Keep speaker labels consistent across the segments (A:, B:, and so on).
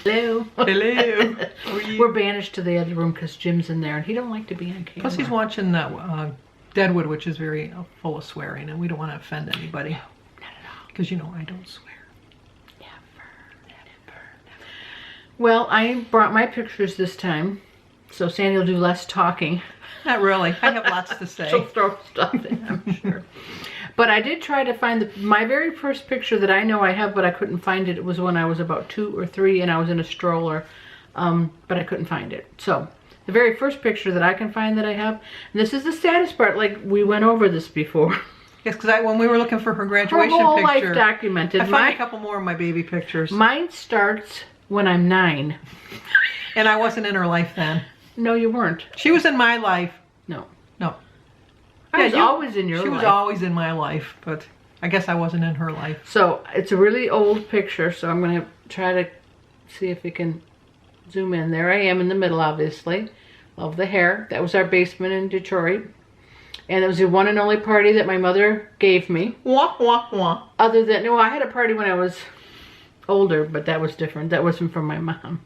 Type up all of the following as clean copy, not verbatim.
A: Hello.
B: Hello.
A: We're banished to the other room because Jim's in there and he don't like to be on camera.
B: Plus he's watching Deadwood, which is very full of swearing, and we don't want to offend anybody.
A: No, not at all.
B: Because you know I don't swear.
A: Never. Well, I brought my pictures this time, so Sandy will do less talking.
B: Not really. I have lots to say.
A: She'll throw stuff in, I'm sure. But I did try to find my very first picture that I know I have, but I couldn't find it. It was when I was about 2 or 3 and I was in a stroller, but I couldn't find it. So the very first picture that I can find that I have, and this is the saddest part, like we went over this before.
B: Yes, because when we were looking for her graduation
A: Her whole
B: picture,
A: life documented.
B: I found a couple more of my baby pictures.
A: Mine starts when I'm 9.
B: And I wasn't in her life then.
A: No, you weren't.
B: She was in my life.
A: No.
B: No.
A: I was always in your life.
B: She was always in my life, but I guess I wasn't in her life.
A: So it's a really old picture, so I'm going to try to see if we can zoom in. There I am in the middle, obviously. Love the hair. That was our basement in Detroit. And it was the one and only party that my mother gave me.
B: Wah, wah, wah.
A: Other than, no, I had a party when I was older, but that was different. That wasn't from my mom.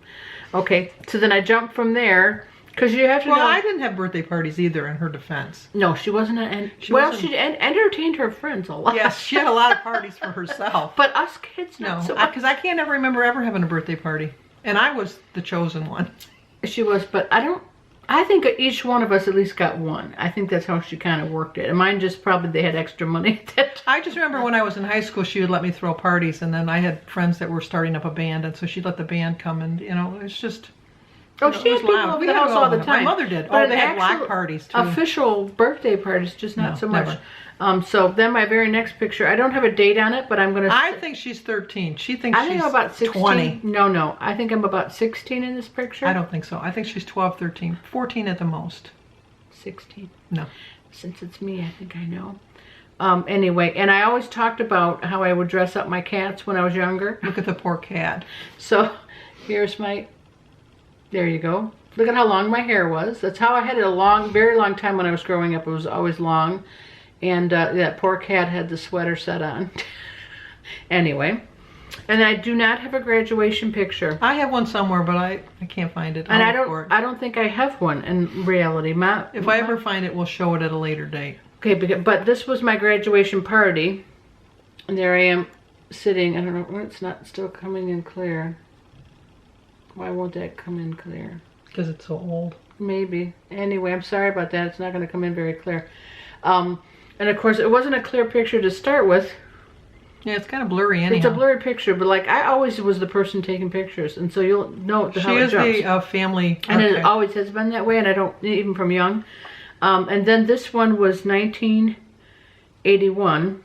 A: Okay, so then I jumped from there. Because you have to know.
B: Well, I didn't have birthday parties either, in her defense.
A: No, she wasn't. She entertained her friends a lot.
B: Yes, she had a lot of parties for herself.
A: But us kids,
B: no,
A: not so
B: because I can't ever remember ever having a birthday party. And I was the chosen one.
A: She was, but I think each one of us at least got one. I think that's how she kind of worked it. And mine just probably, they had extra money at that time.
B: I just remember when I was in high school, she would let me throw parties. And then I had friends that were starting up a band. And so she'd let the band come. And, you know, it's just...
A: Oh, she had people over the house all the time.
B: My mother did.
A: But
B: they had block parties too.
A: Official birthday parties, just not so much.
B: Never.
A: So then my very next picture, I don't have a date on it, but I'm going to...
B: I think she's 13. She thinks
A: I think
B: she's
A: I'm about 16.
B: 20.
A: No. I think I'm about 16 in this picture.
B: I don't think so. I think she's 12, 13, 14 at the most.
A: 16.
B: No.
A: Since it's me, I think I know. Anyway, and I always talked about how I would dress up my cats when I was younger.
B: Look at the poor cat.
A: So here's my... There you go. Look at how long my hair was. That's how I had it a very long time when I was growing up. It was always long. And that poor cat had the sweater set on. Anyway. And I do not have a graduation picture.
B: I have one somewhere, but I can't find it.
A: And I don't think I have one in reality.
B: If I ever find it, we'll show it at a later date.
A: Okay, but this was my graduation party. And there I am sitting. I don't know. It's not still coming in clear. Why won't that come in clear?
B: Because it's so old.
A: Maybe. Anyway, I'm sorry about that. It's not going to come in very clear. And of course, it wasn't a clear picture to start with.
B: Yeah, it's kind of blurry anyhow.
A: It's a blurry picture, but like I always was the person taking pictures, and so you'll know how it jumps.
B: She is the family.
A: And it always has been that way, and I don't, even from young. And then this one was 1981,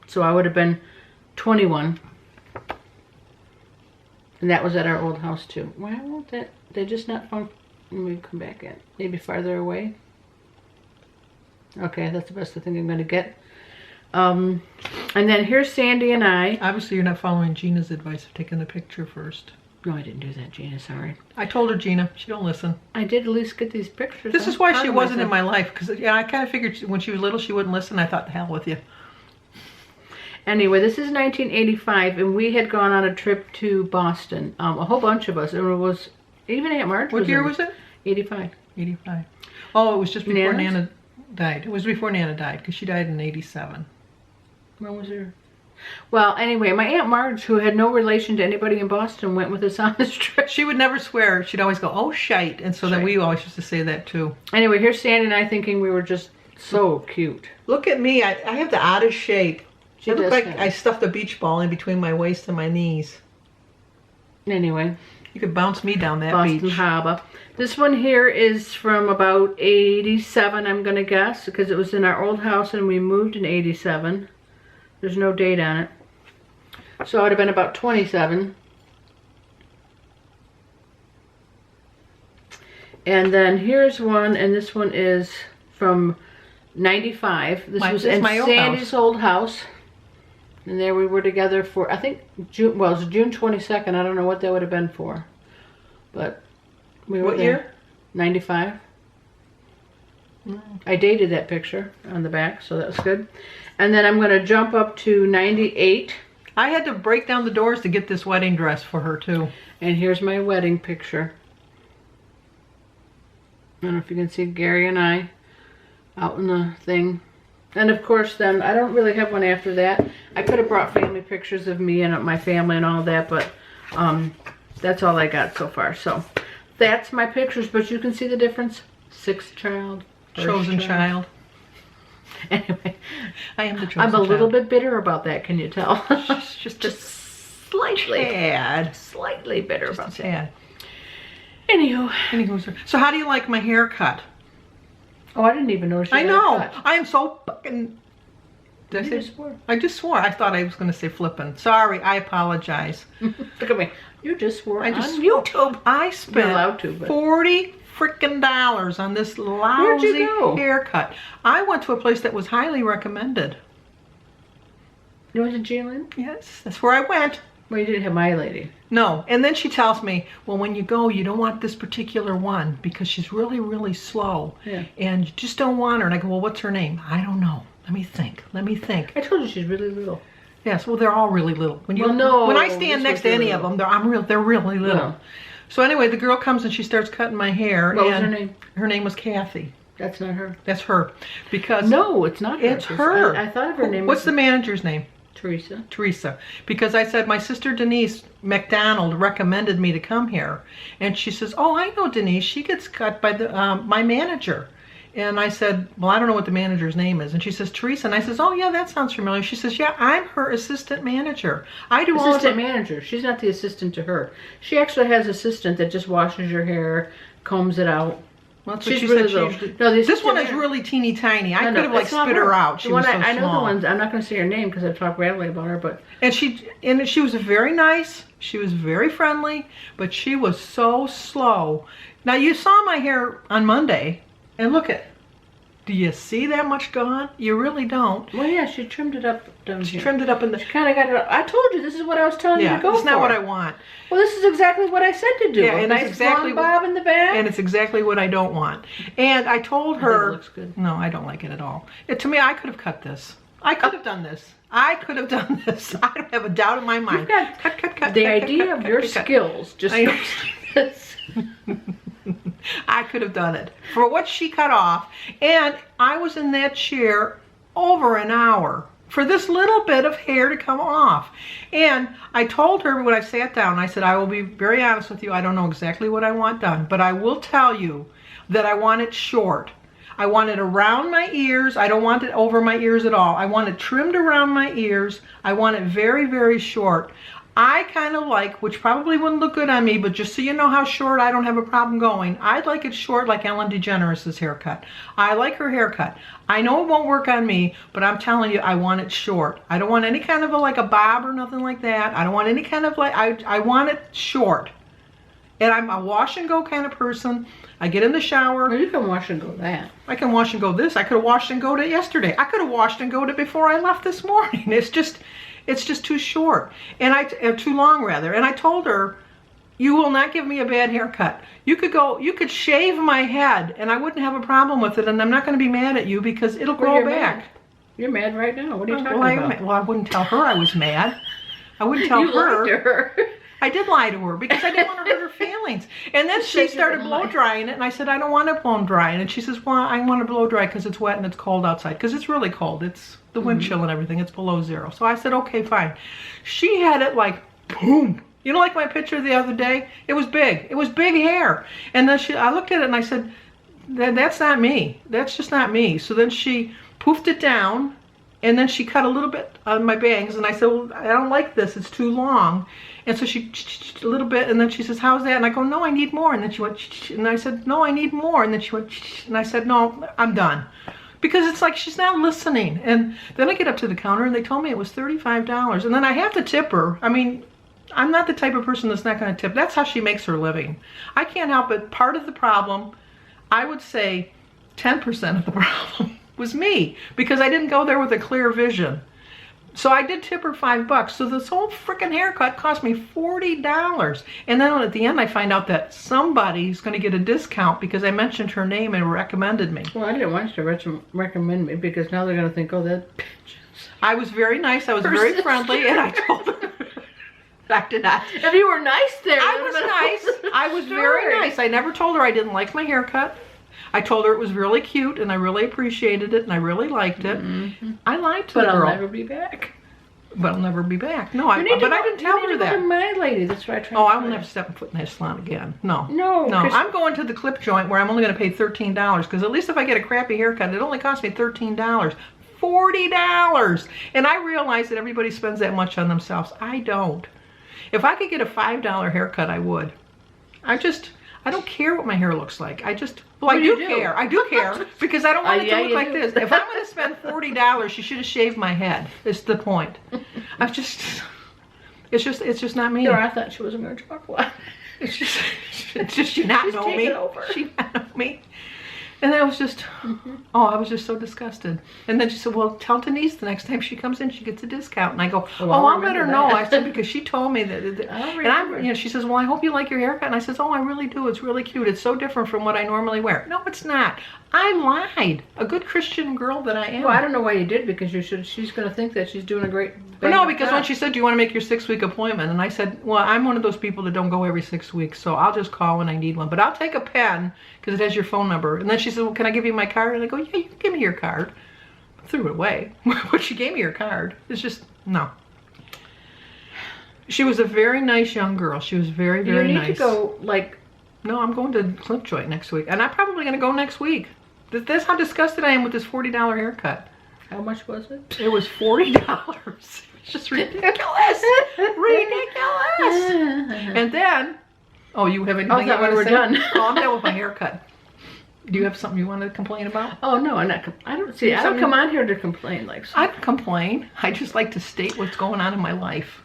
A: so I would have been 21. And that was at our old house too. Why won't that? They just not fun. Let me come back in. Maybe farther away. Okay, that's the best I think I'm going to get. And then here's Sandy and I.
B: Obviously, you're not following Gina's advice of taking the picture first.
A: No, I didn't do that, Gina. Sorry.
B: I told her, Gina. She don't listen.
A: I did at least get these pictures.
B: This is why she wasn't in my life. Because I kind of figured when she was little, she wouldn't listen. I thought, the hell with you.
A: Anyway, this is 1985, and we had gone on a trip to Boston. A whole bunch of us. And it was, even Aunt Marge was
B: What year was it?
A: 85.
B: 85. Oh, it was just before Nana died. It was before Nana died, because she died in 87.
A: When was her? Well, anyway, my Aunt Marge, who had no relation to anybody in Boston, went with us on this trip.
B: She would never swear. She'd always go, oh, shite. And so then we always used to say that, too.
A: Anyway, here's Sandy and I thinking we were just so cute.
B: Look at me. I have the oddest shape.
A: She
B: I look like I stuffed a beach ball in between my waist and my knees.
A: Anyway.
B: You could bounce me down that
A: Boston
B: beach.
A: Harbor. This one here is from about 87, I'm going to guess, because it was in our old house and we moved in 87. There's no date on it. So I would have been about 27. And then here's one, and this one is from 95. This was in Sandy's old house. And there we were together for, I think, June, well, it was June 22nd. I don't know what that would have been for. But we were
B: What year?
A: 95. I dated that picture on the back, so that was good. And then I'm going to jump up to 98.
B: I had to break down the doors to get this wedding dress for her too.
A: And here's my wedding picture. I don't know if you can see Gary and I out in the thing. And of course then, I don't really have one after that. I could have brought family pictures of me and my family and all that, but that's all I got so far. So that's my pictures, but you can see the difference. Sixth child.
B: Chosen child.
A: Anyway,
B: I am the chosen
A: I'm a
B: child.
A: little bit bitter about that, can you tell?
B: just
A: slightly.
B: sad.
A: Slightly bitter
B: Just
A: about that.
B: sad.
A: Anywho.
B: So how do you like my haircut?
A: Oh, I didn't even notice you
B: I
A: had a
B: know.
A: cut.
B: I am so fucking... Did I
A: You
B: say?
A: just swore.
B: I just swore. I thought I was going to say flippin'. Sorry, I apologize.
A: Look at me. You just swore
B: I just
A: on YouTube.
B: I
A: You're
B: spent
A: allowed to, but...
B: $40 freaking dollars on this
A: Where'd you
B: lousy
A: go?
B: haircut. I went to a place that was highly recommended.
A: You went to Jalen?
B: Yes, that's where I went.
A: Well, you didn't have my lady.
B: No, and then she tells me, well, when you go, you don't want this particular one because she's really, really slow.
A: Yeah.
B: And you just don't want her. And I go, well, what's her name? I don't know. Let me think.
A: I told you she's really little.
B: Yes, well, they're all really little. When
A: Well, no,
B: when I
A: this
B: stand next
A: was
B: to any
A: really
B: of them, they're really little.
A: No.
B: So anyway, the girl comes and she starts cutting my hair.
A: What was
B: and
A: her name?
B: Her name was Kathy.
A: That's not her.
B: That's her. Because
A: No, it's not her.
B: it's her.
A: I thought of her name.
B: What's
A: as
B: the manager's name?
A: Teresa.
B: Teresa. Because I said my sister Denise McDonald recommended me to come here, and she says, "Oh, I know Denise. She gets cut by the my manager." And I said, "Well, I don't know what the manager's name is." And she says, "Teresa." And I says, "Oh, yeah, that sounds familiar." She says, "Yeah, I'm her assistant manager. I do all of
A: Assistant
B: the
A: manager. She's not the assistant to her. She actually has an assistant that just washes your hair, combs it out.
B: Well, that's what
A: She's
B: she
A: really
B: said she
A: little.
B: usually-
A: No, the
B: This
A: assistant
B: one is
A: manager-
B: really teeny tiny. I
A: No,
B: could
A: no,
B: have like
A: it's not
B: spit her out.
A: The
B: She
A: one
B: was so
A: I know
B: small.
A: the ones. I'm not going to say her name because I've talked badly about her, but
B: And she was very nice. She was very friendly, but she was so slow. Now you saw my hair on Monday, and look at. Do you see that much gone? You really don't.
A: well, yeah, she trimmed it up down
B: She
A: here.
B: trimmed it up in the.
A: Kind of got it. I told you this is what I was telling you
B: Yeah,
A: to go
B: it's
A: for.
B: not what I want,
A: Well, this is exactly what I said to do.
B: Yeah,
A: A
B: and
A: nice
B: it's exactly
A: long bob in the back.
B: and it's exactly what I don't want. And I told
A: I think
B: her.
A: it looks good.
B: No, I don't like it at all. To me, I could have cut this. I could have done this. I could have done this. I don't have a doubt in my mind.
A: You've got
B: Cut.
A: the
B: cut,
A: idea
B: cut,
A: of
B: cut,
A: your
B: cut, cut.
A: skills just
B: I know.
A: goes like this.
B: I could have done it for what she cut off, and I was in that chair over an hour for this little bit of hair to come off. And I told her when I sat down, I said, I will be very honest with you, I don't know exactly what I want done, but I will tell you that I want it short. I want it around my ears. I don't want it over my ears at all. I want it trimmed around my ears. I want it very, very short. I kind of like, which probably wouldn't look good on me, but just so you know how short I don't have a problem going, I'd like it short like Ellen DeGeneres' haircut. I like her haircut. I know it won't work on me, but I'm telling you, I want it short. I don't want any kind of like a bob or nothing like that. I don't want any kind of like, I want it short. And I'm a wash and go kind of person. I get in the shower.
A: Well, you can wash and go that.
B: I can wash and go this. I could have washed and go it yesterday. I could have washed and go it before I left this morning. It's just too short. And too long rather. And I told her, you will not give me a bad haircut. You could shave my head and I wouldn't have a problem with it, and I'm not going to be mad at you because it'll
A: Well,
B: grow
A: you're
B: back.
A: mad. You're mad right now. What are you talking
B: Well,
A: about?
B: I wouldn't tell her I was mad. I wouldn't tell
A: You
B: her.
A: lied to her.
B: I did lie to her because I didn't want to hurt her feelings. And then she
A: Take it
B: started
A: in
B: blow
A: life.
B: drying it, and I said, I don't want it blown dry. And she says, well, I want to blow dry because it's wet and it's cold outside. Because it's really cold. It's the wind chill and everything. It's below zero. So I said, okay, fine. She had it like, boom. You know, like my picture the other day? It was big. It was big hair. And then I looked at it and I said, that's not me. That's just not me. So then she poofed it down. And then she cut a little bit on my bangs, and I said, well, I don't like this, it's too long. And so she, a little bit, and then she says, how's that? And I go, no, I need more. And then she went, and I said, no, I need more. And then she went, and I said, no, I'm done. Because it's like she's not listening. And then I get up to the counter, and they told me it was $35. And then I have to tip her. I mean, I'm not the type of person that's not going to tip. That's how she makes her living. I can't help it. Part of the problem, I would say 10% of the problem, was me, because I didn't go there with a clear vision. So I did tip her $5. So this whole freaking haircut cost me $40. And then at the end I find out that somebody's going to get a discount because I mentioned her name and recommended me.
A: Well, I didn't want you to recommend me because now they're going to think, oh, that bitch.
B: I was very nice. I was very friendly, and I told her. I did not.
A: If you were nice there,
B: I
A: that
B: was
A: would've been a
B: nice. I was very
A: story.
B: nice. I never told her I didn't like my haircut. I told her it was really cute, and I really appreciated it, and I really liked it. I lied to
A: But
B: the
A: I'll
B: girl.
A: never be back.
B: But I'll never be back. No,
A: You need to
B: but I
A: go-
B: didn't tell
A: you
B: her
A: need to go
B: that.
A: to My Lady. That's what I tried.
B: Oh,
A: to
B: I will
A: do.
B: never step foot in that salon again. No.
A: No,
B: No,
A: 'cause-
B: I'm going to the clip joint where I'm only going to pay $13 because at least if I get a crappy haircut, it only costs me $13. $40. And I realize that everybody spends that much on themselves. I don't. If I could get a $5 haircut, I would. I don't care what my hair looks like. Well,
A: What
B: I
A: do
B: do
A: you do?
B: care. I do care because I don't want it
A: yeah,
B: to look
A: you
B: like
A: do.
B: this. If I'm going to spend $40, you should have shaved my head. It's the point. It's just not me.
A: There, I thought she wasn't going to talk about.
B: It's just you not
A: She's
B: know
A: taking
B: me.
A: over.
B: She not know me. And I was just, oh, I was just so disgusted. And then she said, well, tell Denise the next time she comes in, she gets a discount. And I go,
A: Oh,
B: oh,
A: I'll
B: I'll let her
A: remember
B: know.
A: that.
B: I said, because she told me that.
A: I'll
B: And I'm,
A: remember.
B: she says, well, I hope you like your haircut. And I says, oh, I really do. It's really cute. It's so different from what I normally wear. No, it's not. I lied. A good Christian girl that I am.
A: Well, I don't know why you did because you should. She's going to think that she's doing a great.
B: Well, no, because when she said, do you want to make your 6-week appointment? And I said, well, I'm one of those people that don't go every 6 weeks, so I'll just call when I need one. But I'll take a pen because it has your phone number. And then she said, well, can I give you my card? And I go, yeah, you can give me your card. I threw it away. But she gave me her card. It's just, no. She was a very nice young girl. She was very,
A: you
B: very
A: need
B: nice.
A: to go like.
B: No, I'm going to Clip Joint next week. And I'm probably going to go next week. That's how disgusted I am with this $40 haircut.
A: How much was it?
B: It was $40. It's just ridiculous. Ridiculous. And then, oh, you have anything
A: I
B: you
A: thought
B: want
A: we
B: to
A: were
B: say?
A: done.
B: Oh, I'm done with my haircut. Do you have something you want to complain about?
A: Oh no, I'm not. I don't see. I don't
B: Something-
A: come on here to complain like.
B: I don't complain. I just like to state what's going on in my life.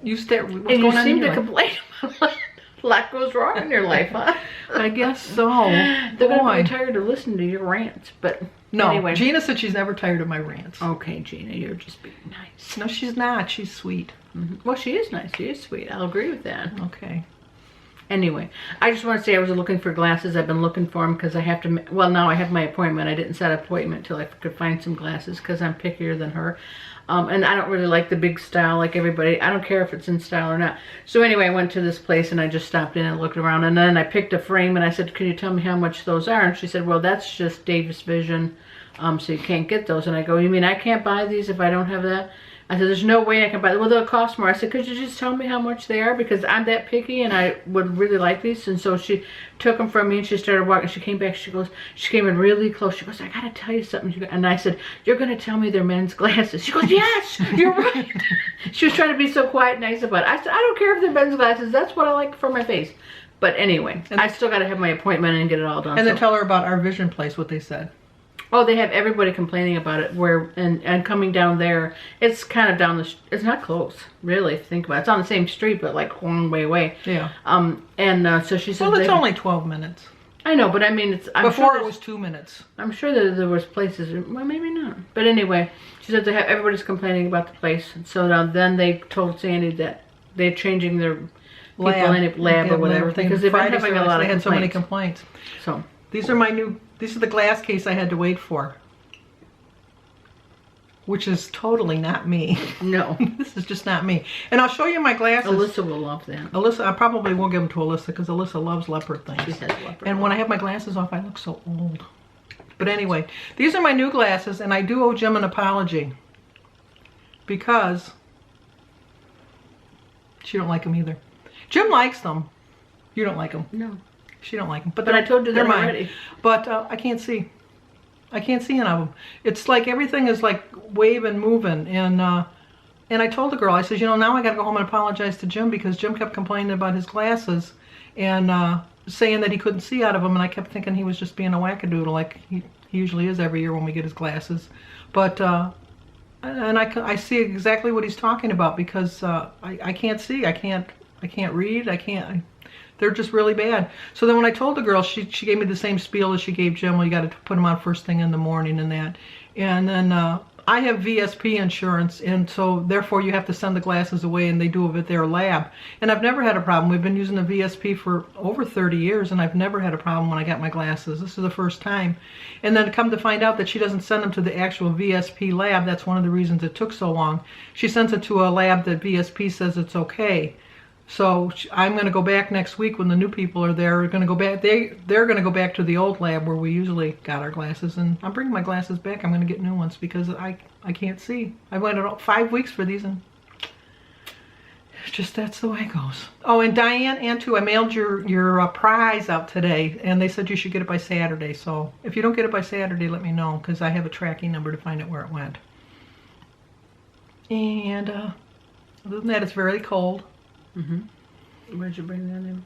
B: You state what's
A: and you
B: going on in
A: seem
B: your
A: to
B: life.
A: complain about a lot goes wrong in your life, huh?
B: I guess so.
A: They're gonna
B: Boy.
A: be tired to listen to your rants, but
B: No,
A: anyway.
B: Gina said she's never tired of my rants.
A: Okay, Gina, you're just being nice.
B: No, she's not. She's sweet.
A: Well, she is nice. She is sweet. I'll agree with that.
B: Okay.
A: Anyway, I just want to say I was looking for glasses. I've been looking for them because I have to. Well, now I have my appointment. I didn't set an appointment till I could find some glasses because I'm pickier than her. And I don't really like the big style like everybody. I don't care if it's in style or not. So anyway, I went to this place and I just stopped in and looked around. And then I picked a frame and I said, can you tell me how much those are? And she said, well, that's just Davis Vision. So you can't get those. And I go, you mean I can't buy these if I don't have that? I said, there's no way I can buy them. Well, they'll cost more. I said, could you just tell me how much they are? Because I'm that picky and I would really like these. And so she took them from me and she started walking. She came back. She came in really close. She goes, I got to tell you something. And I said, you're going to tell me they're men's glasses. She goes, yes, you're right. She was trying to be so quiet and nice about it. I said, I don't care if they're men's glasses. That's what I like for my face. But anyway, I still got to have my appointment and get it all done.
B: And then
A: so.
B: tell her about our Vision place, what they said.
A: Oh, they have everybody complaining about it. And coming down there, it's kind of down the. It's not close, really. If you think about it, it's on the same street, but like a long way away.
B: Yeah.
A: So she said,
B: Well, it's only 12 minutes.
A: I know, but I mean, it's.
B: Before it was 2 minutes.
A: I'm sure that there was places. Well, maybe not. But anyway, she said they have everybody's complaining about the place. And so now then they told Sandy that they're changing their people lab or whatever because they've been having a lot of
B: They had so many
A: complaints.
B: complaints.
A: So
B: These are the glass case I had to wait for. Which is totally not me.
A: no,
B: This is just not me. And I'll show you my glasses.
A: Alyssa will love them.
B: Alyssa, I probably will give them to Alyssa because Alyssa loves leopard
A: She
B: things.
A: has leopard.
B: And when I have my glasses off, I look so old. But anyway, these are my new glasses, and I do owe Jim an apology. Because she don't like them either. Jim likes them. You don't like them.
A: No.
B: She don't like them.
A: But I told you
B: they're
A: them
B: mine.
A: already.
B: But I can't see. I can't see any of them. It's like everything is like waving, moving. And I told the girl, I said, you know, now I got to go home and apologize to Jim because Jim kept complaining about his glasses and saying that he couldn't see out of them. And I kept thinking he was just being a wackadoodle like he usually is every year when we get his glasses. But and I see exactly what he's talking about because I can't see. I can't read. They're just really bad. So then when I told the girl, she gave me the same spiel as she gave Jim. Well, you got to put them on first thing in the morning and that. And then I have VSP insurance, and so therefore you have to send the glasses away, and they do it at their lab. And I've never had a problem. We've been using the VSP for over 30 years, and I've never had a problem when I got my glasses. This is the first time. And then come to find out that she doesn't send them to the actual VSP lab. That's one of the reasons it took so long. She sends it to a lab that VSP says it's okay. So I'm going to go back next week when the new people are there. We're going to go back. They're going to go back to the old lab where we usually got our glasses. And I'm bringing my glasses back. I'm going to get new ones because I can't see. I waited 5 weeks for these, and just that's the way it goes. Oh, and Diane and too, I mailed your prize out today, and they said you should get it by Saturday. So if you don't get it by Saturday, let me know because I have a tracking number to find out where it went. And other than that, it's very cold.
A: Where'd you bring that in?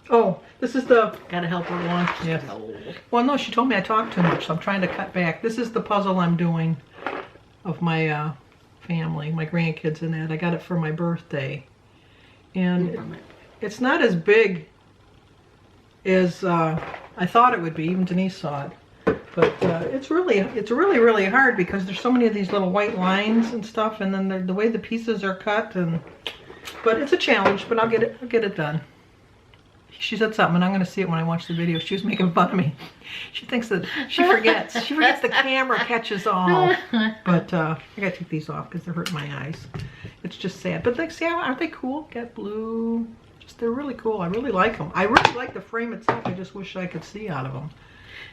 B: Oh, this is the...
A: Gotta help her along.
B: Yes. Well, no, she told me I talked too much, so I'm trying to cut back. This is the puzzle I'm doing of my family, my grandkids and that. I got it for my birthday. And it's not as big as I thought it would be. Even Denise saw it. But it's really hard because there's so many of these little white lines and stuff, and then the way the pieces are cut, and... But it's a challenge, but I'll get it done. She said something, and I'm going to see it when I watch the video. She was making fun of me. She thinks that she forgets. She forgets the camera catches all. But I got to take these off because they're hurting my eyes. It's just sad. But see, aren't they cool? Got blue. They're really cool. I really like them. I really like the frame itself. I just wish I could see out of them.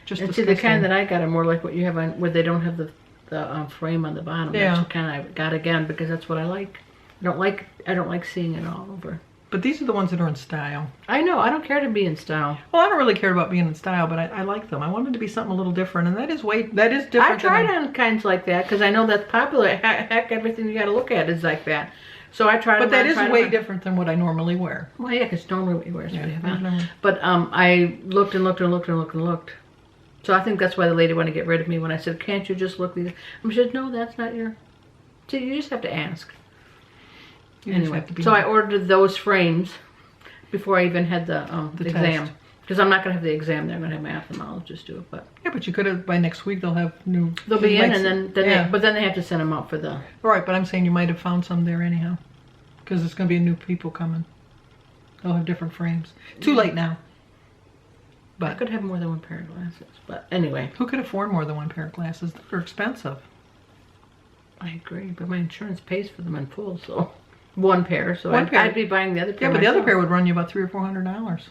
A: And see, the kind that I got are more like what you have on, where they don't have the frame on the bottom.
B: Yeah.
A: That's the kind I got again because that's what I like. I don't like seeing it all over.
B: But these are the ones that are in style.
A: I know. I don't care to be in style.
B: Well, I don't really care about being in style, but I like them. I wanted to be something a little different, and that is different.
A: I tried on kinds like that because I know that's popular. Heck, everything you got to look at is like that. So I tried.
B: But that is way different than what I normally wear.
A: Well, yeah, because normally what you wear is what you have on. But I looked and looked and looked and looked and looked. So I think that's why the lady wanted to get rid of me when I said, "Can't you just look these?" She said, "No, that's not your." So you just have to ask. Anyway, so I ordered those frames before I even had the exam. Because I'm not going to have the exam there. I'm going to have my ophthalmologist do it. But
B: yeah, but you could have, by next week, they'll have new...
A: They'll be in, and then but then they have to send them out for the...
B: Right, but I'm saying you might have found some there anyhow. Because it's going to be new people coming. They'll have different frames. Too late now. But
A: I could have more than one pair of glasses. But anyway.
B: Who could afford more than one pair of glasses? They're expensive.
A: I agree, but my insurance pays for them in full, so... One pair, so I'd be buying the other pair.
B: Yeah, but the other pair would run you about $300 or $400.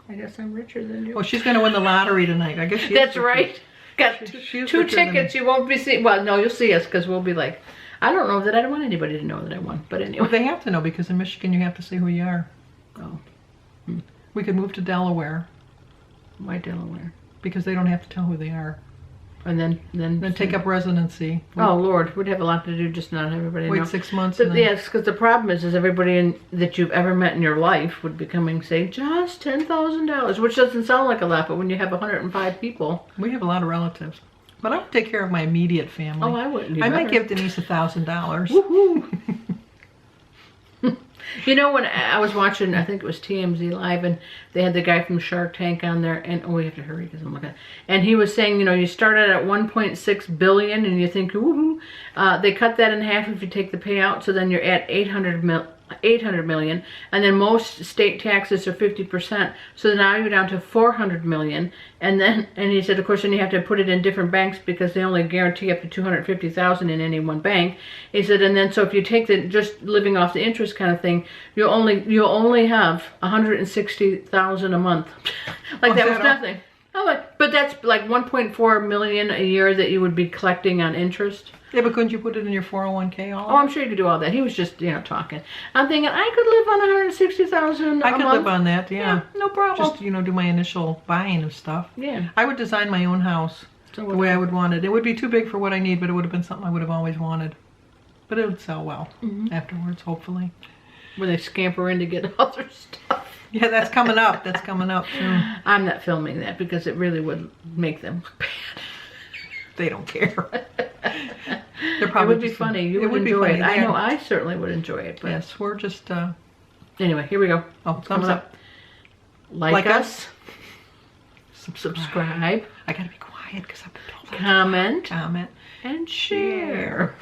A: I guess I'm richer than you.
B: Well, she's going to win the lottery tonight. I guess she is.
A: That's right. Got two tickets. You won't be seeing. Well, no, you'll see us because we'll be like, I don't know that I don't want anybody to know that I won. But anyway.
B: Well, they have to know because in Michigan you have to say who you are.
A: Oh.
B: We could move to Delaware.
A: Why Delaware?
B: Because they don't have to tell who they are.
A: And then
B: take up residency.
A: Oh Lord, we'd have a lot to do just not have everybody know.
B: Wait 6 months.
A: Yes, because the problem is everybody that you've ever met in your life would be coming saying just $10,000, which doesn't sound like a lot, but when you have 105 people,
B: we have a lot of relatives. But I would take care of my immediate family.
A: Oh, I wouldn't.
B: I might give Denise $1,000.
A: Woohoo! You know, when I was watching, I think it was TMZ Live, and they had the guy from Shark Tank on there, and we have to hurry because I'm looking. And he was saying, you know, you started at 1.6 billion, and you think, woohoo! They cut that in half if you take the payout, so then you're at 800 million, and then most state taxes are 50%, so now you're down to 400 million, and he said, of course, then you have to put it in different banks because they only guarantee up to 250,000 in any one bank. He said, and then so if you take the just living off the interest kind of thing, you'll only have 160,000 a month. Like that was nothing. Oh, but that's like 1.4 million a year that you would be collecting on interest.
B: Yeah, but couldn't you put it in your 401k all?
A: Oh, I'm sure you could do all that. He was just, you know, talking. I'm thinking I could live on 160,000 a month.
B: I could live on that, yeah.
A: No problem.
B: Just, you know, do my initial buying of stuff.
A: Yeah.
B: I would design my own house the way I would want it. It would be too big for what I need, but it would have been something I would have always wanted. But it would sell well afterwards, hopefully.
A: Where they scamper in to get other stuff.
B: Yeah, that's coming up. That's coming up soon.
A: I'm not filming that because it really would make them look bad.
B: They don't care.
A: It would be funny. You would enjoy it. I know I certainly would enjoy it. But
B: yes, we're just...
A: Anyway, here we go.
B: Oh, thumbs up.
A: Like us. Subscribe.
B: I gotta be quiet. it because I've been told.
A: Comment
B: Comment.
A: and share.